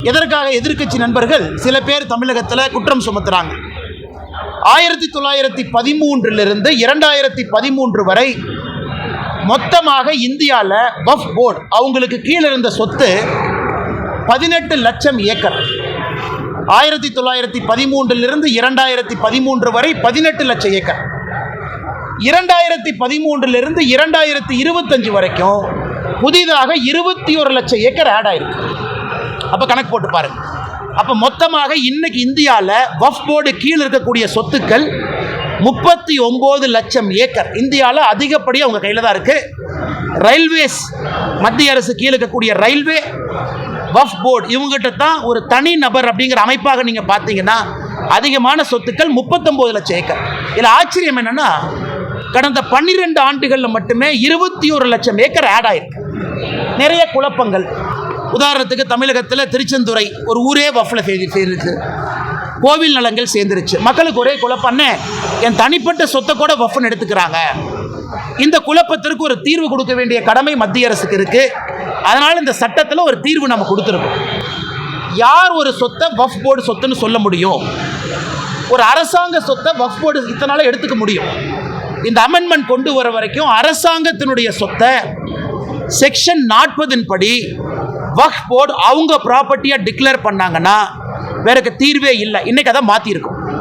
எதற்காக எதிர்க்கட்சி நண்பர்கள் சில பேர் தமிழகத்தில் குற்றம் சுமத்துறாங்க. 1913 2013 வரை மொத்தமாக இந்தியாவில் வக்ஃப் போர்டு அவங்களுக்கு கீழே இருந்த சொத்து 18 லட்சம் ஏக்கர். 1913 2013 வரை 18 லட்சம் ஏக்கர். 2013 2025 வரைக்கும் புதிதாக 21 லட்சம் ஏக்கர் ஆட் ஆயிருக்கு. அப்போ கணக்கு போட்டு பாருங்க. அப்போ மொத்தமாக இன்னைக்கு இந்தியாவில் வக்ஃப் போர்டு கீழே இருக்கக்கூடிய சொத்துக்கள் 39 லட்சம் ஏக்கர். இந்தியாவில் அதிகப்படியாக அவங்க கையில் தான் இருக்கு. ரயில்வேஸ், மத்திய அரசு கீழே இருக்கக்கூடிய ரயில்வே, வக்ஃப் போர்டு இவங்ககிட்ட தான் ஒரு தனி நபர் அப்படிங்கிற அமைப்பாக நீங்கள் பார்த்தீங்கன்னா அதிகமான சொத்துக்கள் 39 லட்சம் ஏக்கர். இதில் ஆச்சரியம் என்னன்னா கடந்த 12 ஆண்டுகளில் மட்டுமே 21 லட்சம் ஏக்கர் ஆட் ஆயிருக்கு. நிறைய குழப்பங்கள். உதாரணத்துக்கு தமிழகத்தில் திருச்செந்துறை ஒரு ஊரே வக்ஃப்ல சேர்ந்துருச்சு, கோவில் நலங்கள் சேர்ந்துருச்சு. மக்களுக்கு ஒரே குழப்பம், என் தனிப்பட்ட சொத்தை கூட வக்ஃப்னு எடுத்துக்கிறாங்க. இந்த குழப்பத்திற்கு ஒரு தீர்வு கொடுக்க வேண்டிய கடமை மத்திய அரசுக்கு இருக்கு. அதனால் இந்த சட்டத்தில் ஒரு தீர்வு நம்ம கொடுத்துருக்கோம். யார் ஒரு சொத்தை வக்ஃப் போர்டு சொத்துன்னு சொல்ல முடியும்? ஒரு அரசாங்க சொத்தை வக்ஃப் போர்டு இத்தனால எடுத்துக்க முடியும். இந்த அமெண்ட்மெண்ட் கொண்டு வர வரைக்கும் அரசாங்கத்தினுடைய சொத்தை செக்ஷன் 40 படி வக்ஃப் போர்டு அவங்க ப்ராப்பர்ட்டியாக டிக்ளேர் பண்ணாங்கன்னா வேற தீர்வே இல்லை. இன்னைக்கு அதை மாற்றிருக்கும்.